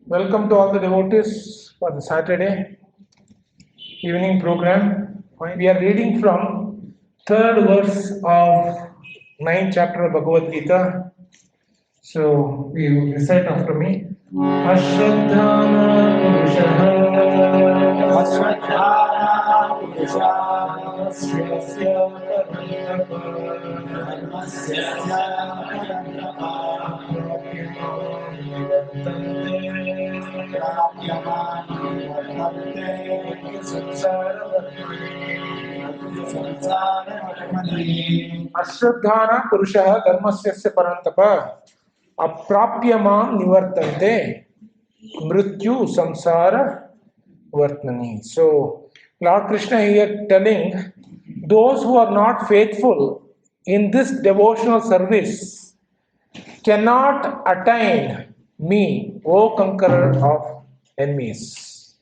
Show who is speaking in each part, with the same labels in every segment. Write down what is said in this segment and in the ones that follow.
Speaker 1: Welcome to all the devotees for the Saturday evening program. We are reading from third verse of ninth chapter of Bhagavad Gita. So you recite after me. Ashraddhana Ashraddhana Purusha Dharmasya Parantapa Aprapyamam Nivartante Mrityu Samsara Vartmani. So, Lord Krishna here telling those who are not faithful in this devotional service cannot attain me, O conqueror of enemies.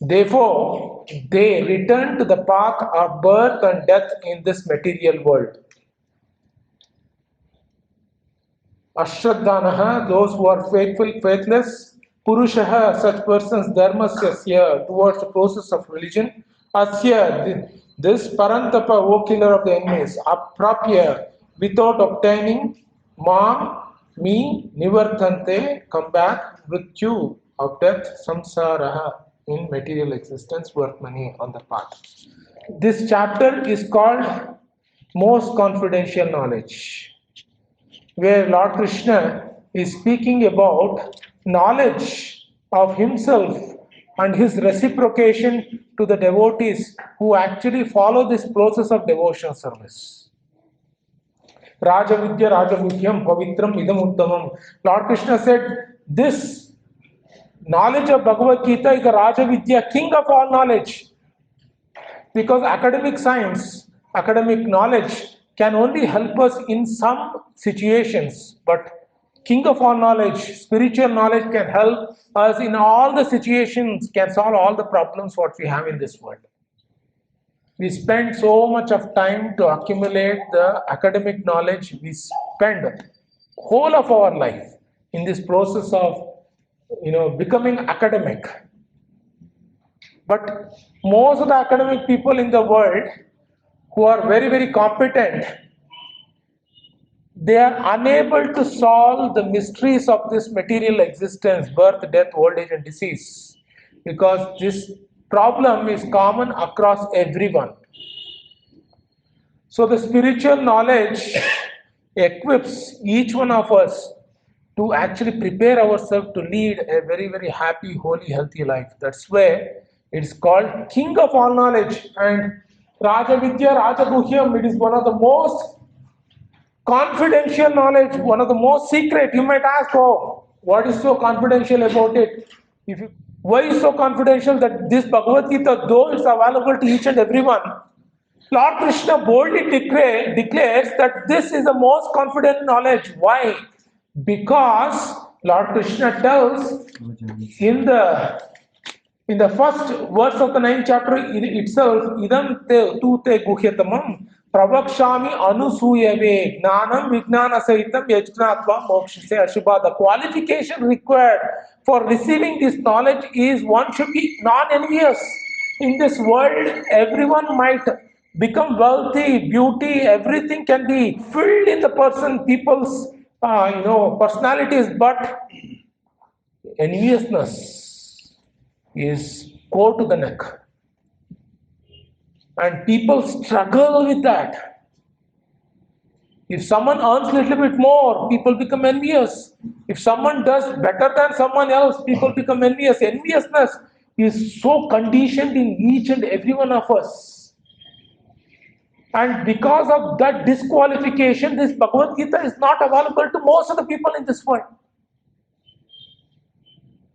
Speaker 1: Therefore, they return to the path of birth and death in this material world. Ashraddhanaha, those who are faithful, faithless. Purushaha, such persons, dharmasya, towards the process of religion. Asya, this parantapa, O killer of the enemies. Aprapya, without obtaining. Mam, me, nivartante, come back. Mrityu, of death. Samsaraha, in material existence, worth money on the path. This chapter is called Most Confidential Knowledge, where Lord Krishna is speaking about knowledge of himself and his reciprocation to the devotees who actually follow this process of devotional service. Rajavidya Rajaguhyam Pavitram Idam Uttamam. Lord Krishna said, this knowledge of Bhagavad Gita is the Rajavidya, king of all knowledge. Because academic science, academic knowledge can only help us in some situations, but king of all knowledge, spiritual knowledge can help us in all the situations, can solve all the problems what we have in this world. We spend so much of time to accumulate the academic knowledge. We spend whole of our life in this process of becoming academic. But most of the academic people in the world who are very, very competent, they are unable to solve the mysteries of this material existence, birth, death, old age and disease, because this problem is common across everyone. So the spiritual knowledge equips each one of us to actually prepare ourselves to lead a very, very happy, holy, healthy life. That's where it's called king of all knowledge. And Rajavidya, Rajaguhyam, it is one of the most confidential knowledge, one of the most secret. You might ask, oh, what is so confidential about it? Why is so confidential that this Bhagavad Gita, though it's available to each and everyone, Lord Krishna boldly declares that this is the most confident knowledge. Why? Because Lord Krishna tells in the first verse of the 9th chapter itself, idam te tu te guhyatamam pravakshami anusuyave gnanam vijnana sahitam yajnatva mokshase ashubha. The qualification required for receiving this knowledge is one should be non-envious. In this world, everyone might become wealthy, beauty, everything can be filled in the people's personalities, but enviousness is core to the neck, and people struggle with that. If someone earns a little bit more, people become envious. If someone does better than someone else, people become envious. Enviousness is so conditioned in each and every one of us. And because of that disqualification, this Bhagavad Gita is not available to most of the people in this world.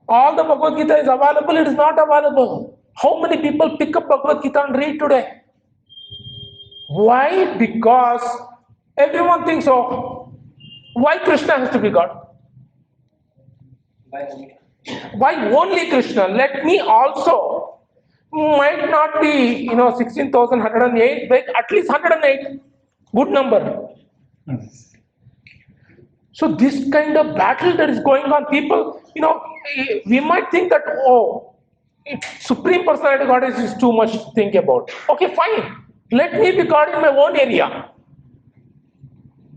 Speaker 1: All the Bhagavad Gita is available, it is not available. How many people pick up Bhagavad Gita and read today? Why? Because everyone thinks, oh, why Krishna has to be God? Why only Krishna? Let me also. Might not be, 16,108, but at least 108. Good number. So this kind of battle that is going on, people we might think that, oh, Supreme Personality Goddess is too much to think about. Okay, fine. Let me be God in my own area,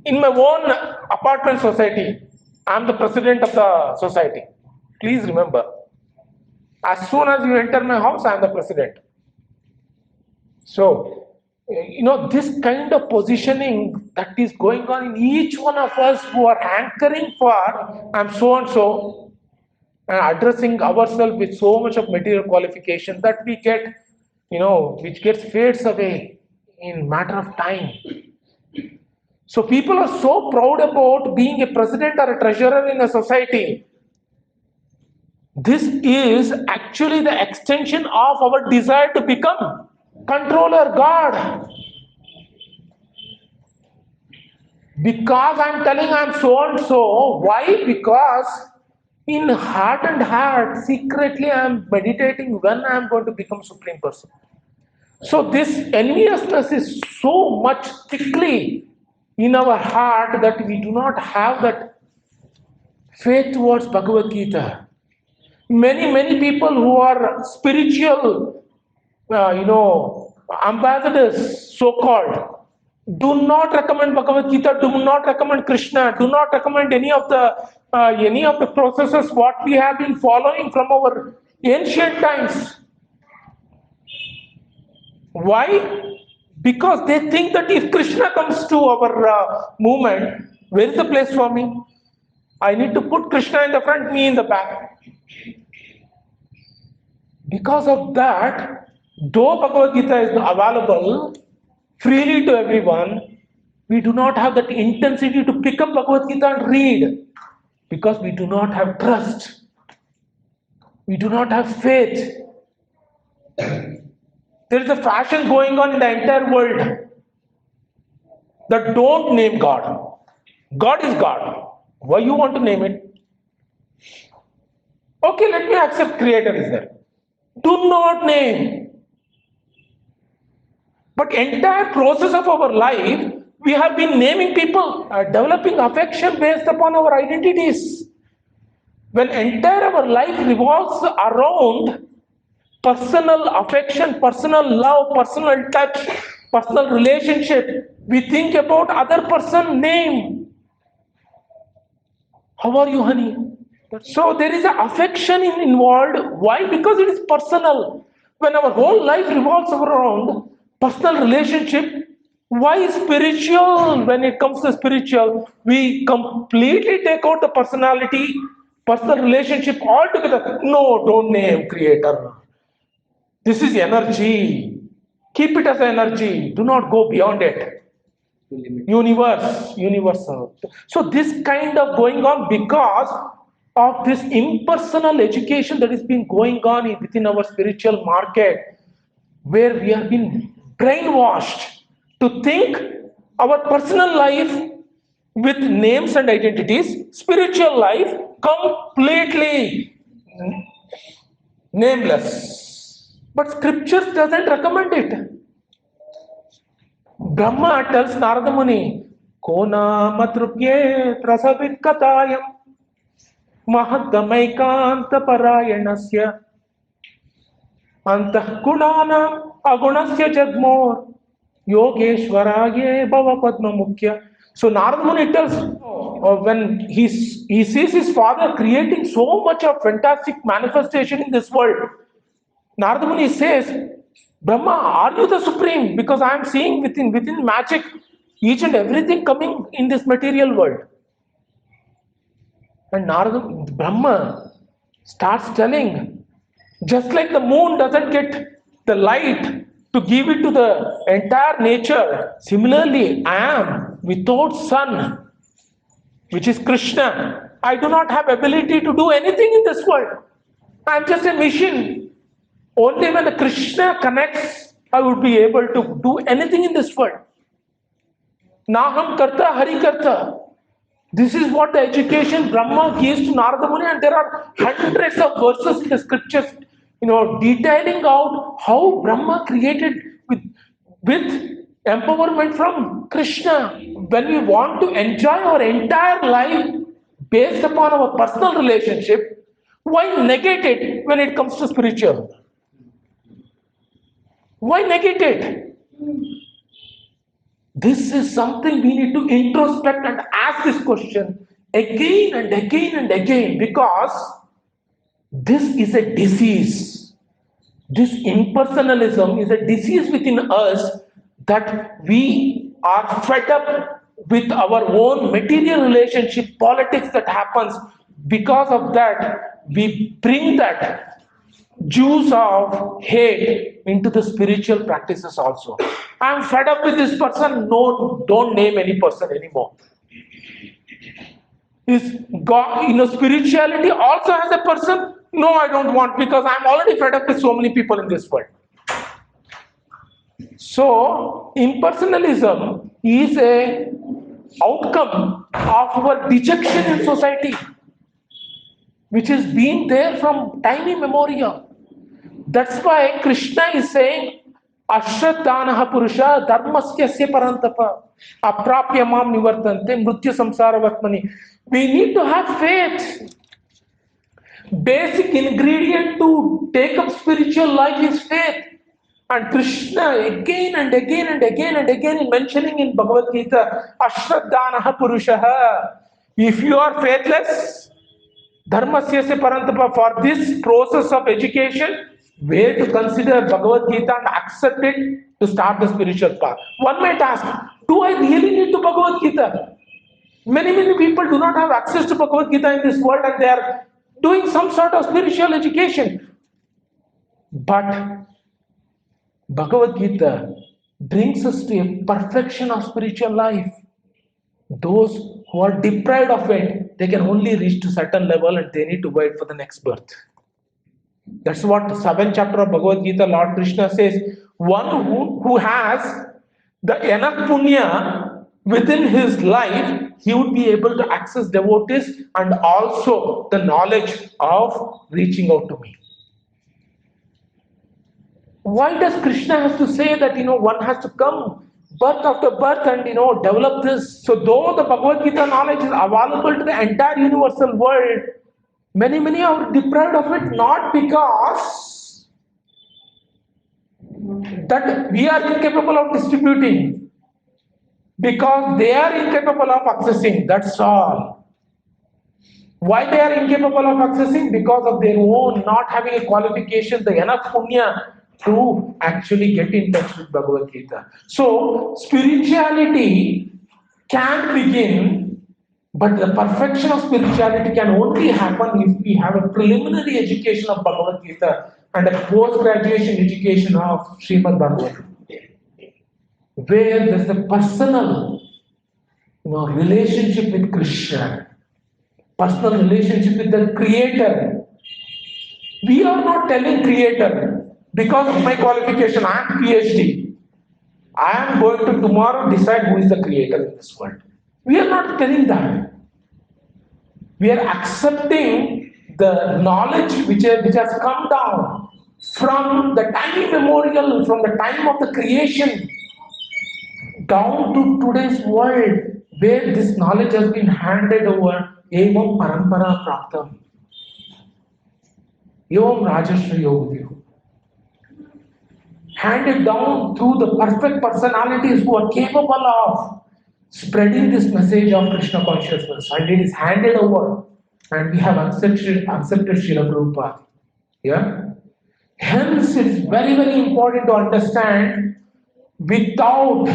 Speaker 1: in my own apartment society. I'm the president of the society. Please remember, as soon as you enter my house, I'm the president. So, this kind of positioning that is going on in each one of us who are hankering for, I'm so and so, and addressing ourselves with so much of material qualification that we get, which gets fades away in matter of time. So people are so proud about being a president or a treasurer in a society. This is actually the extension of our desire to become controller God. Because I'm telling I'm so and so. Why? Because in heart and heart, secretly I'm meditating when I'm going to become Supreme Person. So this enviousness is so much thickly in our heart that we do not have that faith towards Bhagavad Gita. Many people who are spiritual, ambassadors, so-called, do not recommend Bhagavad Gita, do not recommend Krishna, do not recommend any of the processes what we have been following from our ancient times. Why? Because they think that if Krishna comes to our movement, where is the place for me? I need to put Krishna in the front, me in the back. Because of that, though Bhagavad Gita is available freely to everyone, we do not have that intensity to pick up Bhagavad Gita and read, because we do not have trust. We do not have faith. There is a fashion going on in the entire world that don't name God. God is God. Why you want to name it? Okay, let me accept Creator is there. Do not name. But entire process of our life, we have been naming people, developing affection based upon our identities. When entire our life revolves around personal affection, personal love, personal touch, personal relationship, we think about other person name. How are you, honey? So there is an affection involved. Why? Because it is personal. When our whole life revolves around personal relationship, why spiritual? When it comes to spiritual, we completely take out the personality, personal relationship altogether. No, don't name Creator. This is energy. Keep it as energy. Do not go beyond it. Universe, universal. So this kind of going on because of this impersonal education that is been going on within our spiritual market, where we have been brainwashed to think our personal life with names and identities, spiritual life completely nameless. But scriptures doesn't recommend it. Brahma tells Narada Muni, Kona matrupye trasavit katayam mahadamaikanta parayanasya antah gunana agunasya jagmor yogeshwaraye bhava padma mukhya. So Narada Muni tells, when he sees his father creating so much of fantastic manifestation in this world, Narada Muni says, Brahma, are you the supreme? Because I am seeing within magic each and everything coming in this material world. And Brahma starts telling, just like the moon doesn't get the light to give it to the entire nature, similarly I am without sun, which is Krishna. I do not have ability to do anything in this world. I am just a machine. Only when the Krishna connects, I would be able to do anything in this world. Naham karta, hari karta. This is what the education Brahma gives to Narada Muni, and there are hundreds of verses in the scriptures, detailing out how Brahma created with empowerment from Krishna. When we want to enjoy our entire life based upon our personal relationship, Why negate it when it comes to spiritual? Why negate it? This is something we need to introspect and ask this question again and again and again, because this is a disease. This impersonalism is a disease within us, that we are fed up with our own material relationship politics that happens. Because of that, we bring that juice of hate into the spiritual practices also. I'm fed up with this person. No, don't name any person anymore. Is God, spirituality also has a person? No, I don't want, because I'm already fed up with so many people in this world. So, impersonalism is a outcome of our dejection in society, which has been there from time immemorial. That's why Krishna is saying, Ashraddhanaha Purusha Dharmasyasya Parantapa Aprapya Mam Nivartante Mrityu Samsara Vatmani. We need to have faith. Basic ingredient to take up spiritual life is faith. And Krishna again and again and again and again in mentioning in Bhagavad Gita, Ashraddhanaha Purushaha. If you are faithless, Dharmasyasya Parantapa, for this process of education, where to consider Bhagavad Gita and accept it to start the spiritual path. One might ask, do I really need to Bhagavad Gita? Many people do not have access to Bhagavad Gita in this world, and they are doing some sort of spiritual education. But Bhagavad Gita brings us to a perfection of spiritual life. Those who are deprived of it, they can only reach to certain level, and they need to wait for the next birth. That's what 7th chapter of Bhagavad Gita, Lord Krishna says, one who has the enough punya within his life, he would be able to access devotees and also the knowledge of reaching out to me. Why does Krishna have to say that, one has to come birth after birth and, develop this? So though the Bhagavad Gita knowledge is available to the entire universal world, many are deprived of it, not because that we are incapable of distributing, because they are incapable of accessing. That's all. Why they are incapable of accessing? Because of their own not having a qualification, the enough punya to actually get in touch with Bhagavad Gita. So spirituality can begin, but the perfection of spirituality can only happen if we have a preliminary education of Bhagavad Gita and a post-graduation education of Srimad Bhagavatam, where there's a personal relationship with Krishna, personal relationship with the Creator. We are not telling Creator, because of my qualification, I am PhD, I am going to tomorrow decide who is the Creator in this world. We are not telling that. We are accepting the knowledge which has come down from the time immemorial, from the time of the creation, down to today's world, where this knowledge has been handed over. Evam parampara praptam. Evam rajashri yogadyo. Handed down through the perfect personalities who are capable of spreading this message of Krishna consciousness, and it is handed over, and we have accepted Srila Prabhupada. Yeah? Hence, it is very important to understand, without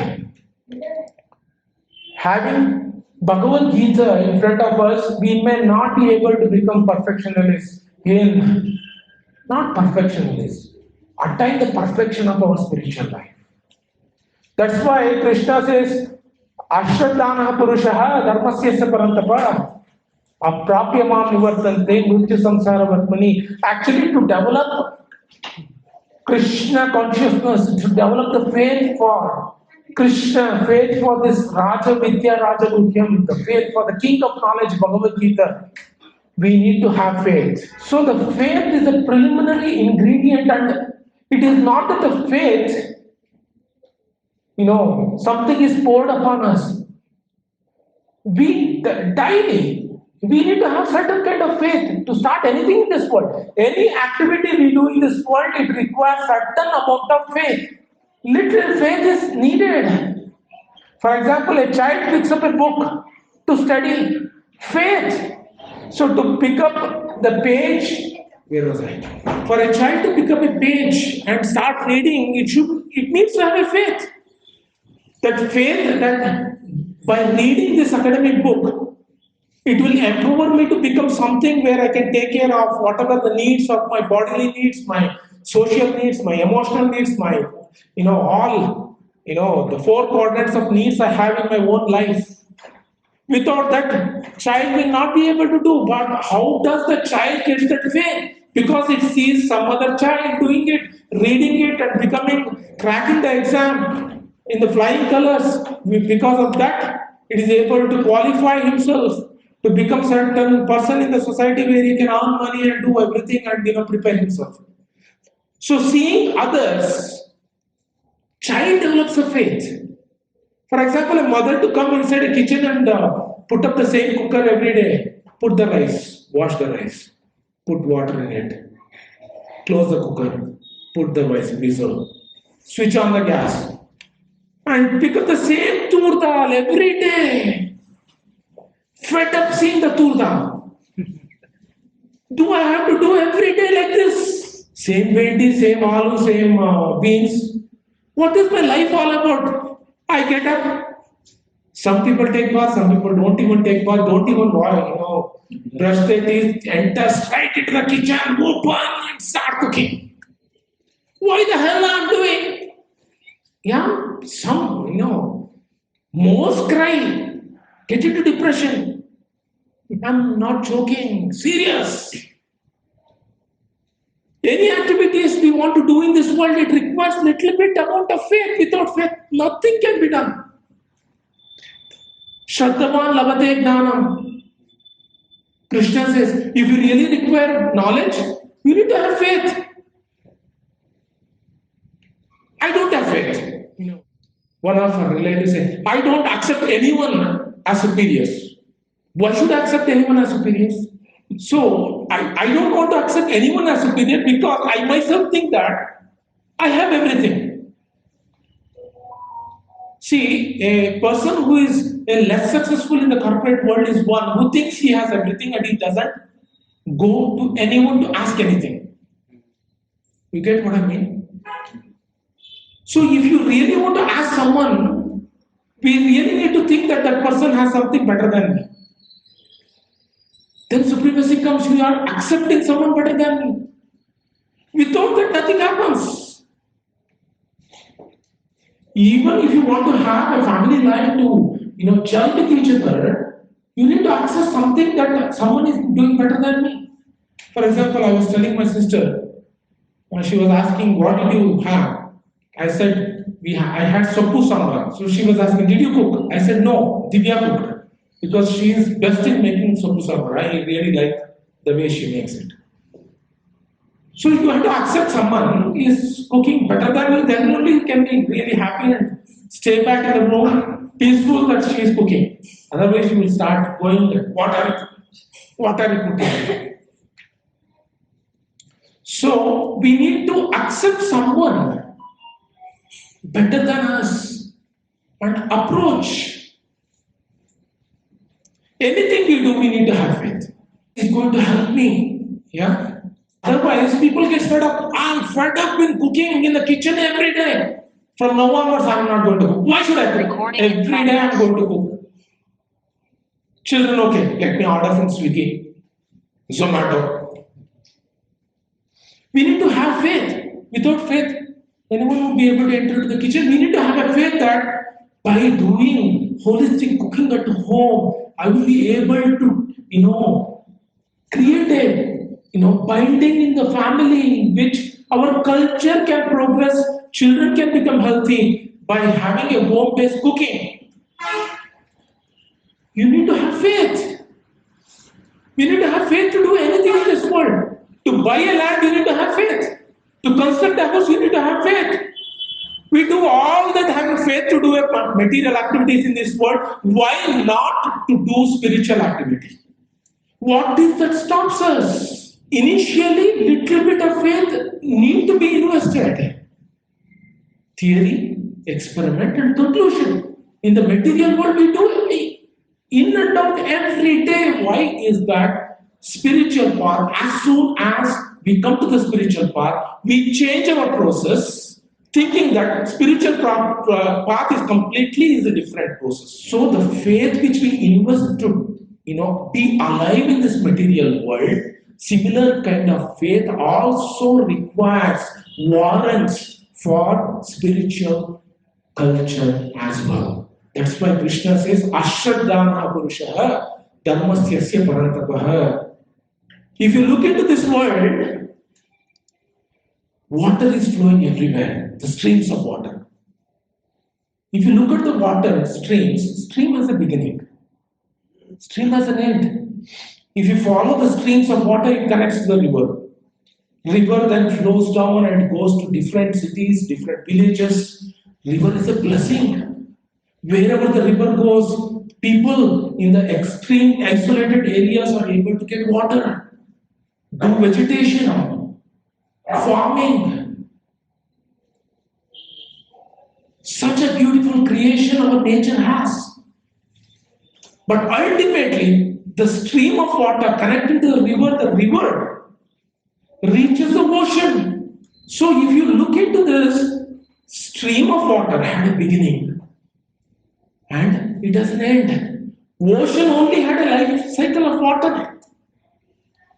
Speaker 1: having Bhagavad Gita in front of us, we may not be able to become perfectionists attain the perfection of our spiritual life. That's why Krishna says, Ashraddhanaha Purushaha Dharmasyasya Parantapa Aprapya Mam Nivartante Mrityu Samsara Vatmani. Actually, to develop Krishna consciousness, to develop the faith for Krishna, faith for this Raja Vidya Raja Guhyam, the faith for the King of Knowledge, Bhagavad Gita, we need to have faith. So the faith is a preliminary ingredient, and it is not that the faith, something is poured upon us. We daily, We need to have certain kind of faith to start anything in this world. Any activity we do in this world, it requires certain amount of faith. Little faith is needed. For example, a child picks up a book to study. Faith. So to pick up the page, where was I? For a child to pick up a page and start reading, it needs to have a faith. That faith that by reading this academic book, it will empower me to become something where I can take care of whatever the needs of my bodily needs, my social needs, my emotional needs, my, all, the four quadrants of needs I have in my own life. Without that, child will not be able to do. But how does the child get that faith? Because it sees some other child doing it, reading it, and cracking the exam in the flying colors. Because of that, it is able to qualify himself to become certain person in the society where he can earn money and do everything and prepare himself. So seeing others, child develops a faith. For example, a mother to come inside a kitchen and put up the same cooker every day, put the rice, wash the rice, put water in it, close the cooker, put the rice freezer, switch on the gas, and pick up the same tur dal every day. Fed up seeing the tur dal. Do I have to do every day like this? Same venti, same aloo, same beans. What is my life all about? I get up. Some people take bath, some people don't even take bath, don't even brush their teeth, enter straight into the kitchen, open and start cooking. Why the hell I'm doing? Yeah, most cry, get into depression. I'm not joking, serious. Any activities we want to do in this world, it requires little bit amount of faith. Without faith, nothing can be done. Shraddhavan labate gnanam. Krishna says, if you really require knowledge, you need to have faith. I don't have faith. One of our relatives said, I don't accept anyone as superiors. Why should I accept anyone as superiors? So, I don't want to accept anyone as superior because I myself think that I have everything. See, a person who is less successful in the corporate world is one who thinks he has everything and he doesn't go to anyone to ask anything. You get what I mean? So, if you really want to ask someone, we really need to think that that person has something better than me. Then supremacy comes, we are accepting someone better than me. Without that, nothing happens. Even if you want to have a family life to, gel with each other, you need to access something that someone is doing better than me. For example, I was telling my sister, she was asking, what did you have? I said, I had soppu sambar. So she was asking, did you cook? I said, no, Divya cooked. Because she is best in making soppu sambar. I really like the way she makes it. So if you have to accept someone is cooking better than you, then only you can be really happy and stay back in the room, peaceful that she is cooking. Otherwise you will start going, what are you cooking? So we need to accept someone better than us and approach. Anything we do, we need to have faith. It's going to help me. Yeah. Otherwise, people get fed up. I'm fed up with cooking in the kitchen every day. From now onwards, I'm not going to cook. Why should I cook? Every day I'm going to cook. Children, okay, let me order from Swiggy, Zomato. We need to have faith. Without faith, anyone will be able to enter into the kitchen. We need to have a faith that by doing holistic cooking at home, I will be able to, create a, binding in the family in which our culture can progress, children can become healthy by having a home-based cooking. You need to have faith. You need to have faith to do anything in this world. To buy a land, you need to have faith. To construct a house, you need to have faith. We do all that having faith to do material activities in this world. Why not to do spiritual activity? What is that stops us? Initially, little bit of faith need to be invested. Theory, experiment, and conclusion. In the material world, we do in and out every day. Why is that? Spiritual path, as soon as we come to the spiritual path, we change our process, thinking that spiritual path is completely a different process. So the faith which we invest to be alive in this material world, similar kind of faith also requires warrants for spiritual culture as well. That's why Krishna says, Ashraddhana Purushaha Dhammasyasya Paratapaha. If you look into this world, water is flowing everywhere, the streams of water. If you look at the water, stream has a beginning, stream has an end. If you follow the streams of water, it connects to the river. River then flows down and goes to different cities, different villages. River is a blessing. Wherever the river goes, people in the extreme isolated areas are able to get water, do vegetation, farming. Such a beautiful creation our nature has. But ultimately, the stream of water connecting to the river reaches the ocean. So if you look into this, stream of water had a beginning and it has an end. Ocean only had a life cycle of water.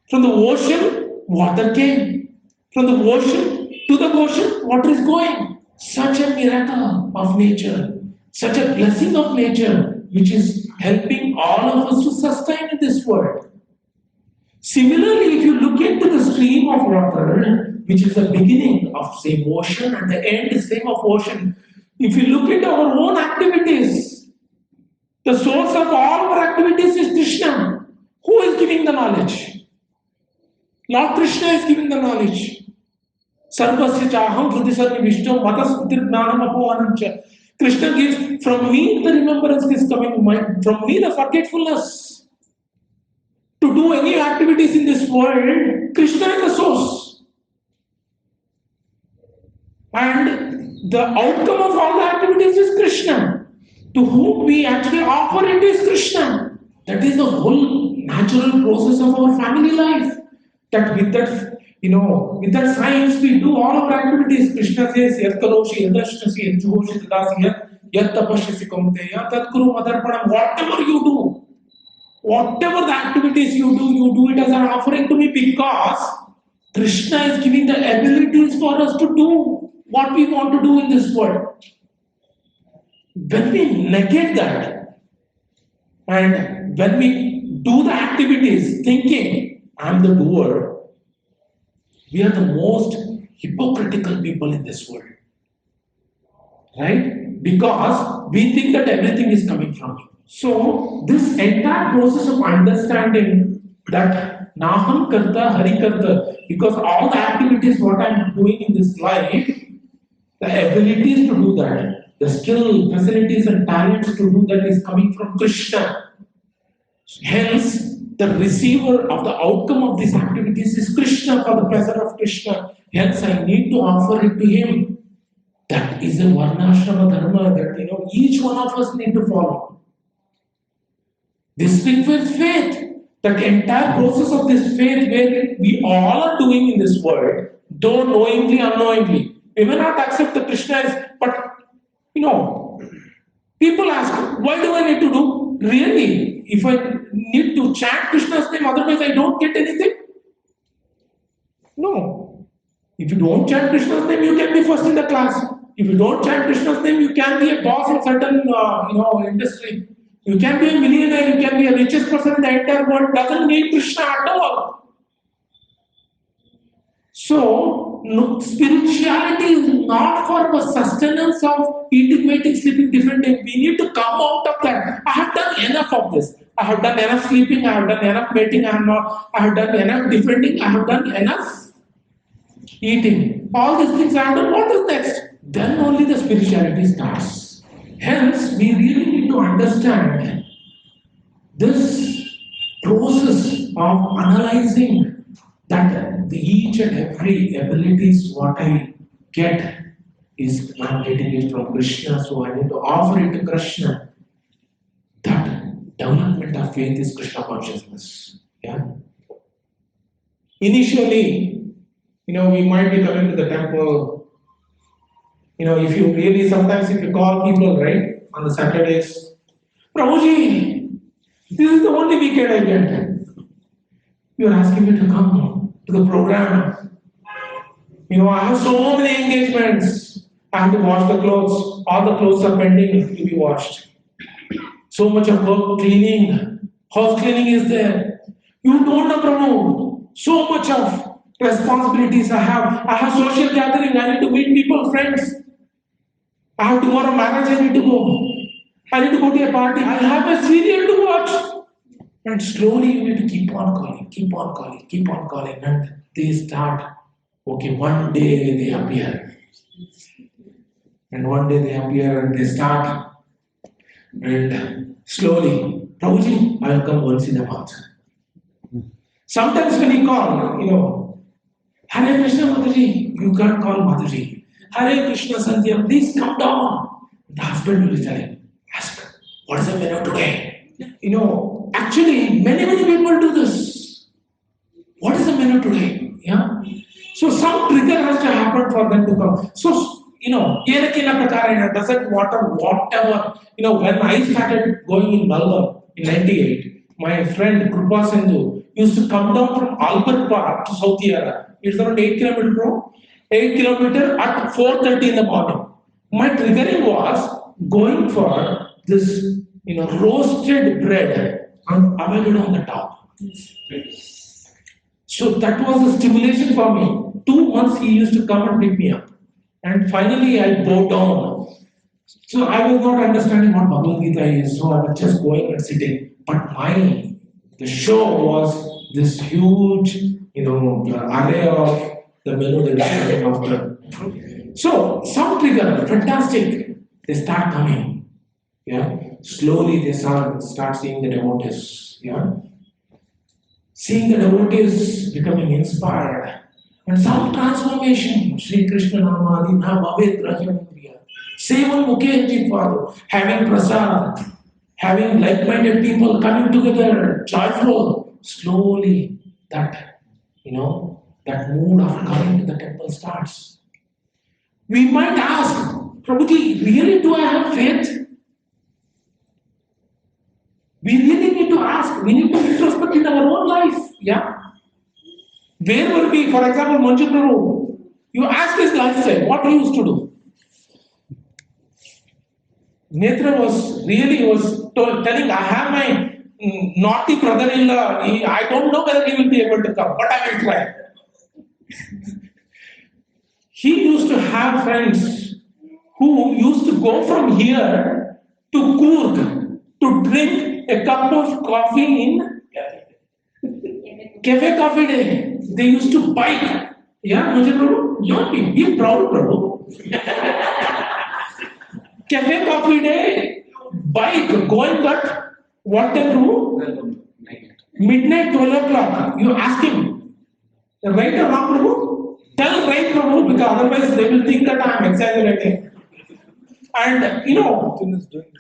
Speaker 1: From the ocean, water came. From the ocean to the ocean, water is going. Such a miracle of nature, such a blessing of nature, which is helping all of us to sustain in this world. Similarly, if you look into the stream of water, which is the beginning of same ocean and the end is same of ocean, if you look into our own activities, the source of all our activities is Krishna. Who is giving the knowledge? Lord Krishna is giving the knowledge. Sarvasya chaham hridisarvi vishtam matasputir gnanam apohanam. Krishna gives, from me the remembrance is coming, from me the forgetfulness. To do any activities in this world, Krishna is the source. And the outcome of all the activities is Krishna. To whom we actually offer it is Krishna. That is the whole natural process of our family life. That with that science we do all our activities. Krishna says, Yat karoshi, yadashnasi, yat juhoshi, tadasi, yat tapashyasi kaunteya, tat kuru madarpanam. Whatever you do, whatever the activities you do it as an offering to me, because Krishna is giving the abilities for us to do what we want to do in this world. When we negate that, and when we do the activities thinking, I'm the doer, we are the most hypocritical people in this world. Right? Because we think that everything is coming from Him. So, this entire process of understanding that Naham Karta, Hari Karta, because all the activities what I am doing in this life, the abilities to do that, the skill, facilities and talents to do that is coming from Krishna. Hence, the receiver of the outcome of these activities is Krishna, for the pleasure of Krishna. Hence, I need to offer it to Him. That is a Varnashrama Dharma that each one of us need to follow. This requires faith. That entire process of this faith where we all are doing in this world, though knowingly, unknowingly. We may not accept the Krishna as, but people ask, why do I need to do? Really? If I need to chant Krishna's name, otherwise I don't get anything? No. If you don't chant Krishna's name, you can be first in the class. If you don't chant Krishna's name, you can be a boss in certain industry. You can be a millionaire, you can be a richest person in the entire world. Doesn't need Krishna at all. So, spirituality is not for the sustenance of eating, waiting, sleeping different things. We need to come out of that. I have done enough of this. I have done enough sleeping. I have done enough mating. I have done enough defending. I have done enough eating. All these things I have done. What is next? Then only the spirituality starts. Hence, we really need to understand this process of analyzing that each and every abilities what I get is I'm getting it from Krishna, so I need to offer it to Krishna. That development of faith is Krishna consciousness. Yeah. Initially, we might be coming to the temple. If you really sometimes if you call people right on the Saturdays, Prabhuji, this is the only weekend I get. You're asking me to come to the program. I have so many engagements. I have to wash the clothes. All the clothes are pending to be washed. So much of work cleaning. House cleaning is there. You don't know, Prabhu. So much of responsibilities I have. I have social gathering. I need to meet people, friends. I have tomorrow marriage. I need to go. I need to go to a party. I have a serial to watch. And slowly you need to keep on calling, keep on calling, keep on calling. And they start, okay, one day they appear. And one day they appear and they start. And slowly, Prabhuji, I will come once in a month. Sometimes when you call, Hare Krishna Mataji, you can't call Mataji. Hare Krishna Sandhya, please come down. The husband will be telling, ask, what is the menu today? Actually, many people do this. What is the menu today? Yeah. So some trigger has to happen for them to come. So, doesn't matter whatever. When I started going in Melbourne in 98, my friend Krupa Sindhu used to come down from Albert Park to South Yarra. It's around 8 kilometers, bro. 8 kilometers at 4:30 in the morning. My triggering was going for this, roasted bread and avocado on the top. So that was a stimulation for me. 2 months he used to come and pick me up. And finally I bowed down. So I was not understanding what Bhagavad Gita is, so I was just going and sitting. But the show was this huge, array of the menu that was coming after. So some trigger, fantastic, they start coming. Yeah. Slowly they start seeing the devotees. Yeah. Seeing the devotees becoming inspired. And some transformation. Sri Krishna Namadi na bhavet rajamudriya. Sevan mukheji Father. Having prasad. Having like-minded people coming together. Joyful. Slowly that mood of coming to the temple starts. We might ask, Prabhuji, really do I have faith? We really need to ask, we need to introspect in our own life. Yeah? Where were we, for example, Manju Prabhu, you ask his lifestyle, what he used to do? Netra was telling, I have my naughty brother-in-law, I don't know whether he will be able to come, but I will try. He used to have friends who used to go from here to Coorg to drink a cup of coffee in Cafe Coffee Day. They used to bike. Yeah, Manju Prabhu? Don't be proud, Prabhu. Cafe Coffee Day, bike, going at what time, Prabhu? Midnight, 12 o'clock. You ask him, right or wrong, Prabhu? Tell right, Prabhu, because otherwise they will think that I am exaggerating. And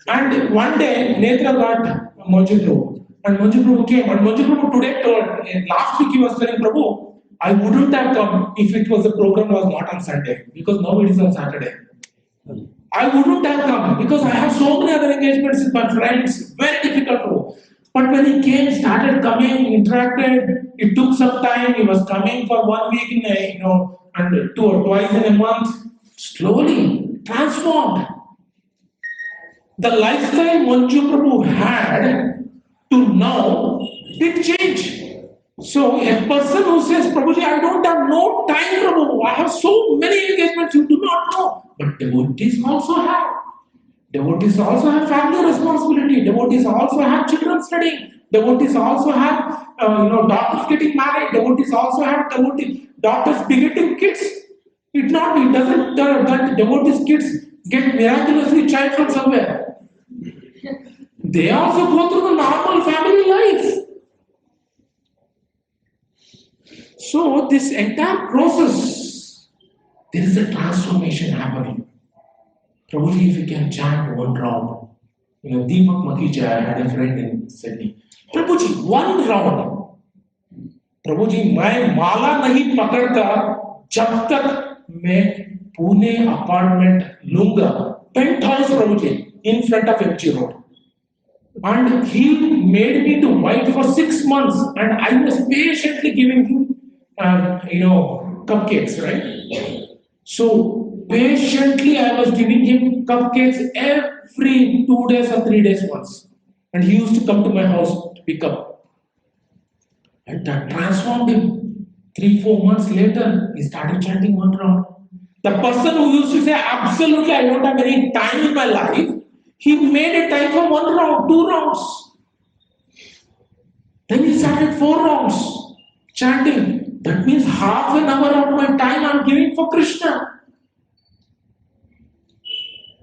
Speaker 1: and one day Netra got Manju Prabhu. And Manju Prabhu came. And Manju Prabhu today told, last week he was telling Prabhu, I wouldn't have come if the program was not on Sunday, because now it is on Saturday. I wouldn't have come because I have so many other engagements with my friends, very difficult. But when he came, started coming, interacted, it took some time, he was coming for 1 week in and 2 or twice in a month, slowly transformed. The lifestyle Manju Prabhu had to now, big change. So a person who says, Prabhuji, I don't have no time, Prabhu. I have so many engagements you do not know. But devotees also have. Devotees also have family responsibility. Devotees also have children studying. Devotees also have, daughters getting married. Devotees also have daughters begetting kids. It doesn't that devotees kids get miraculously child from somewhere. They also go through the normal family life. So this entire process, there is a transformation happening. Prabhuji, if you can chant one round. Deepak Makija, I had a friend in Sydney. Prabhuji, one round. प्रभु जी मैं माला नहीं पकड़कर जब तक मैं Pune apartment लूंगा penthouse Prabhu ji in front of MG Road. And he made me to wait for 6 months, and I was patiently giving him, cupcakes, right? So patiently I was giving him cupcakes every 2 days or 3 days once, and he used to come to my house to pick up. And that transformed him. 3-4 months later, he started chanting one round. The person who used to say, absolutely, I don't have any time in my life, he made a time for 1 round, 2 rounds. Then he started 4 rounds chanting. That means half an hour of my time I'm giving for Krishna.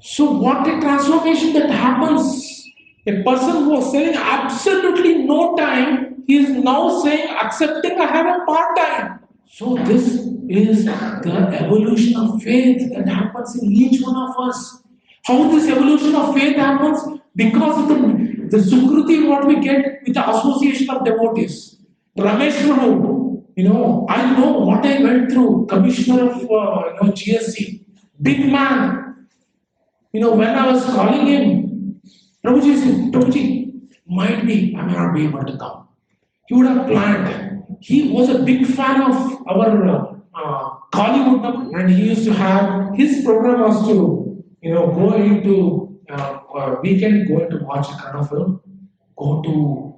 Speaker 1: So what a transformation that happens. A person who was saying absolutely no time, he is now saying, accepting I have a part-time. So this is the evolution of faith that happens in each one of us. How this evolution of faith happens? Because of the sukruti what we get with the association of devotees. Ramesh Prabhu, I know what I went through, commissioner of GSC, big man. When I was calling him, Prabhuji said, Prabhuji, might be, I may not be able to come. He would have planned. He was a big fan of our Hollywood, and he used to have, his program was to, go into, weekend, go into watch a kind of film, go to,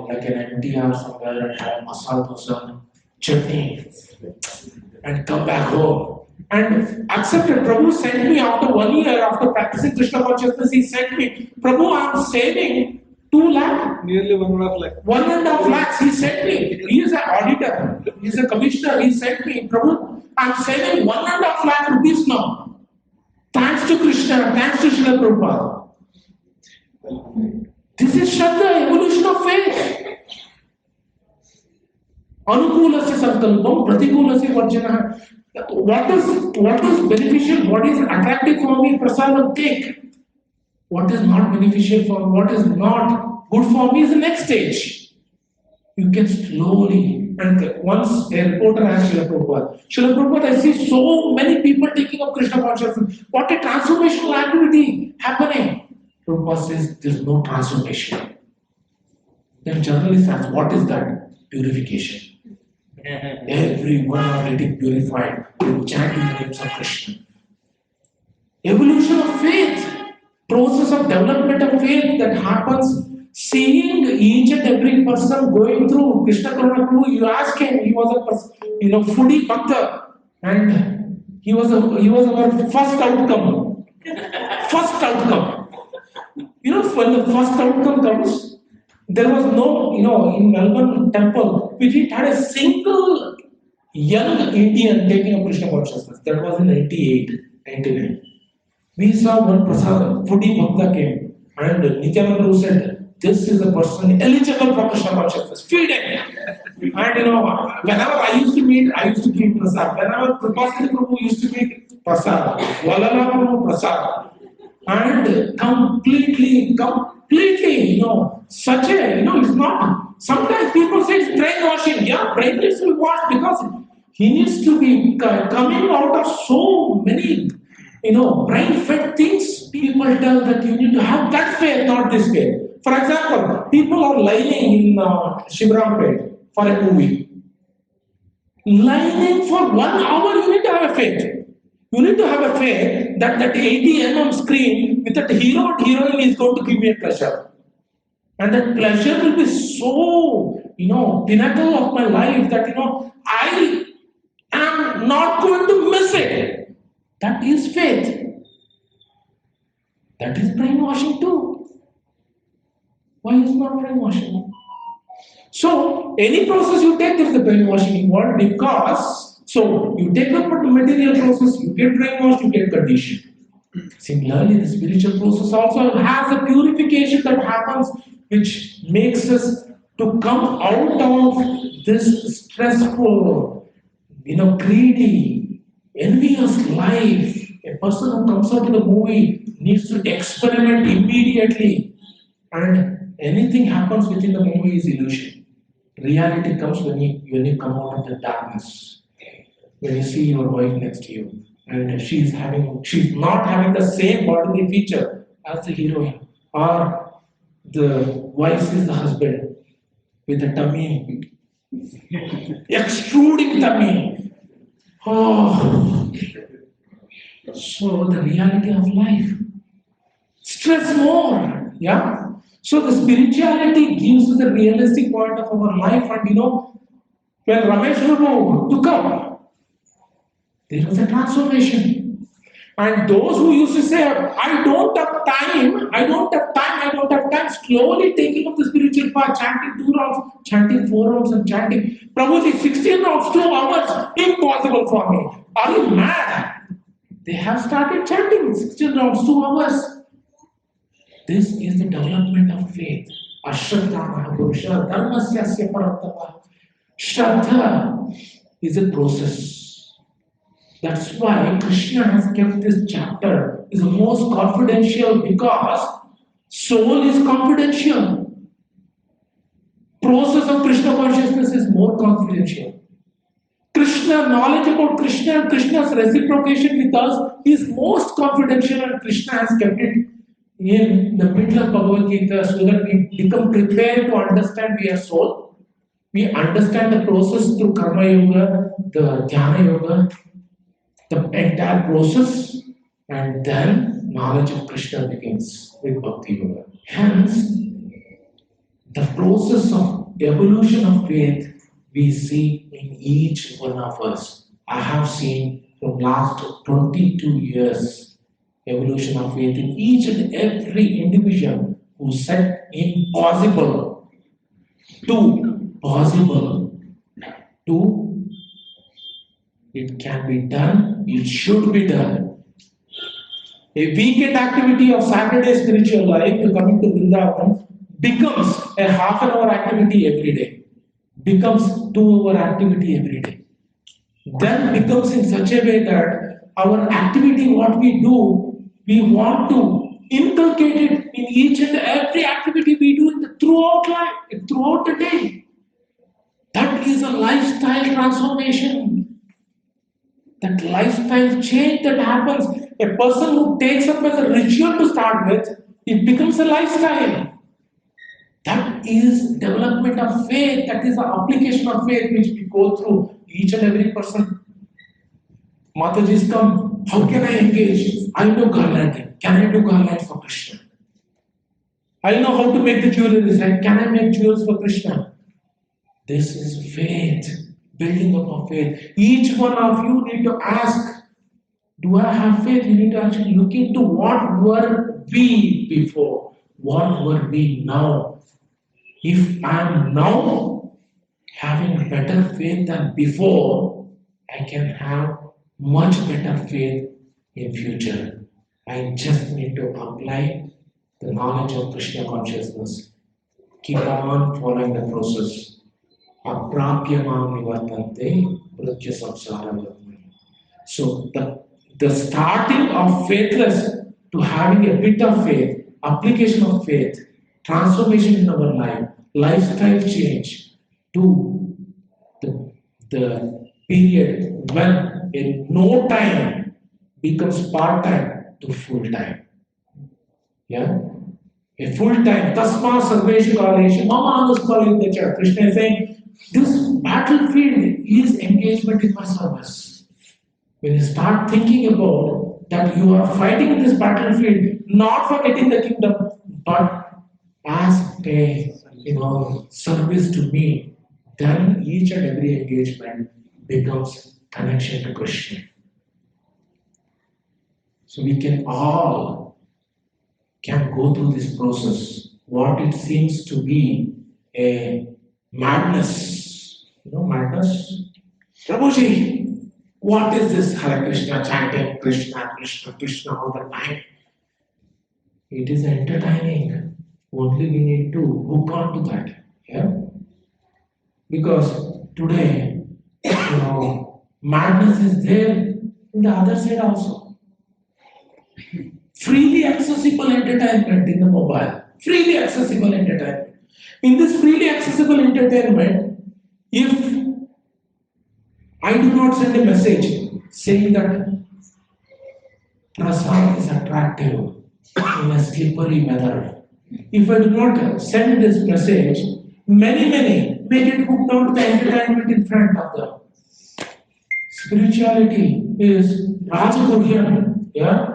Speaker 1: like an MTR somewhere and have masala dosa, chutney, and come back home. And accepted. Prabhu sent me after 1 year, after practicing Krishna consciousness, he sent me, Prabhu, I am saving 2 lakh.
Speaker 2: Nearly 1.5 lakh.
Speaker 1: 1.5 lakhs, he sent me. He is an auditor, he is a commissioner, he sent me, Prabhu, I am saving 1.5 lakh rupees now. Thanks to Krishna, thanks to Srila Prabhupada. This is Shraddha, evolution of faith. Anukulasya sankalpam, pratikulasya varjana. What is beneficial, what is attractive for me, prasadam, take. What is not beneficial for me, what is not good for me is the next stage. You can slowly, and once a reporter asked Srila Prabhupada, I see so many people taking up Krishna consciousness. What a transformational activity happening. Prabhupada says there is no transformation. Then journalist asks, what is that? Purification. Everyone are getting purified with chanting the names of Krishna. Evolution of faith, process of development of faith that happens, seeing each and every person going through Krishna Karuna Prabhu. You ask him, he was a foodie bhakta, and he was our first outcome. First outcome. When the first outcome comes, there was no, in Melbourne temple, we didn't had a single young Indian taking up Krishna consciousness. That was in 98, 99. We saw one prasadam, foodie bhakta came, and Nityananda Prabhu said, this is a person eligible for Krishna consciousness. Feed him. And whenever I used to meet, I used to give prasad. Whenever Prabhu Prabhu used to meet, prasad. Valala Prabhu, prasad. And completely, such a, it's not. Sometimes people say it's brainwashing. Yeah, brain needs to be washed because he needs to be coming out of so many, brain-fed things. People tell that you need to have that faith, not this faith. For example, people are lining in Shivrampet for a movie. Lining for 1 hour, you need to have a faith. You need to have a faith that 80 screen with that hero and heroine is going to give me a pleasure. And that pleasure will be so, pinnacle of my life that, I am not going to miss it. That is faith. That is brainwashing too. Why is not brainwashing? So, any process you take, there is a brainwashing involved because, so you take up the material process, you get brainwashed, you get conditioned. Similarly, the spiritual process also has a purification that happens, which makes us to come out of this stressful, greedy, envious life. A person who comes out of the movie needs to experiment immediately, and anything happens within the movie is illusion. Reality comes when you come out of the darkness. When you see your wife next to you, and she's not having the same bodily feature as the heroine, or the wife is the husband with a tummy, extruding tummy. Oh, so the reality of life. Stress more, yeah. So the spirituality gives us the realistic point of our life, and when Ramesh Prabhu took up, there was a transformation. And those who used to say, I don't have time, slowly taking up the spiritual path, chanting 2 rounds, chanting 4 rounds, and chanting. Prabhuji, 16 rounds, 2 hours, impossible for me. Are you mad? They have started chanting 16 rounds, 2 hours. This is the development of faith. Ashraddha Purusha Dharmasyasya Paratapa. Shraddha is a process. That's why Krishna has kept this chapter is the most confidential, because soul is confidential. Process of Krishna consciousness is more confidential. Krishna, knowledge about Krishna and Krishna's reciprocation with us is most confidential, and Krishna has kept it in the middle of Bhagavad Gita so that we become prepared to understand we are soul. We understand the process through Karma Yoga, the Jnana Yoga, the entire process, and then knowledge of Krishna begins with Bhakti Yoga. Hence, the process of evolution of faith we see in each one of us. I have seen from last 22 years evolution of faith in each and every individual who said impossible to possible to it can be done, it should be done. A weekend activity of Saturday spiritual life to coming to Vrindavana becomes a half an hour activity every day, becomes 2 hour activity every day. Then becomes in such a way that our activity, what we do, we want to inculcate it in each and every activity we do in the throughout life, throughout the day. That is a lifestyle transformation. That lifestyle change that happens, a person who takes up as a ritual to start with, it becomes a lifestyle. That is development of faith, that is the application of faith which we go through each and every person. Mataji's come, how can I engage? I know garlanding. Can I do garland for Krishna? I know how to make the jewelry, right? Can I make jewels for Krishna? This is faith. Building up of faith. Each one of you need to ask, do I have faith? You need to actually look into what were we before? What were we now? If I am now having better faith than before, I can have much better faith in future. I just need to apply the knowledge of Krishna consciousness. Keep on following the process. So the starting of faithless to having a bit of faith, application of faith, transformation in our life, lifestyle change to the period when in no time becomes part-time to full-time. Yeah? A full-time, tasma sarveshu kaleshu mama anuspalitacha. Krishna is saying, this battlefield is engagement in my service. When you start thinking about that you are fighting in this battlefield, not for getting the kingdom, but as a service to me, then each and every engagement becomes connection to Krishna. So we can all go through this process. What it seems to be a madness. Madness? Prabhuji, what is this Hare Krishna chanting Krishna, Krishna, Krishna all the time? It is entertaining. Only we need to hook on to that. Yeah? Because today, madness is there in the other side also. Freely accessible entertainment in the mobile. Freely accessible entertainment. In this freely accessible entertainment, if I do not send a message saying that prasad is attractive in a slippery weather, if I do not send this message, many may get hooked on to the entertainment in front of them. Spirituality is RadhaKrishna. Yeah?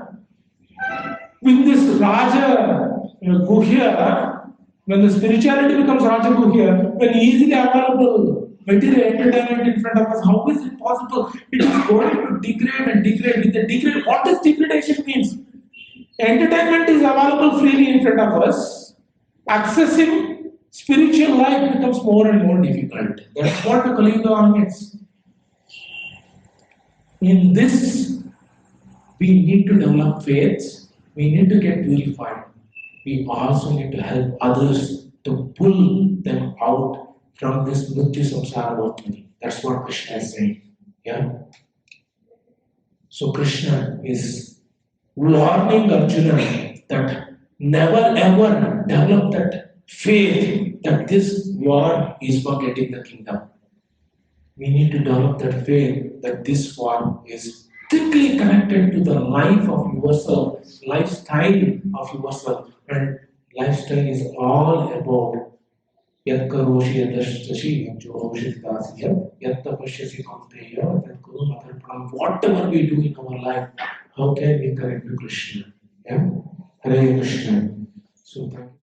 Speaker 1: With this Raja Guhya, when the spirituality becomes Raja Guhya, when easily available material entertainment in front of us, how is it possible? It is going to degrade and degrade. With the degrade, what does degradation means? Entertainment is available freely in front of us. Accessing spiritual life becomes more and more difficult. That's what the Kali Yuga means. In this, we need to develop faith. We need to get purified. We also need to help others to pull them out from this Mrityu Samsara Vartmani. That's what Krishna is saying. Yeah. So Krishna is warning Arjuna that never ever develop that faith that this war is for getting the kingdom. We need to develop that faith that this war is strictly connected to the life of yourself, lifestyle of yourself, and lifestyle is all about Yat karoshi yadashtashi yat tapashyasi kaunteya tat kuru matarpanam. Whatever we do in our life, how can we connect to Krishna? Yeah? Hare Krishna. So thank you.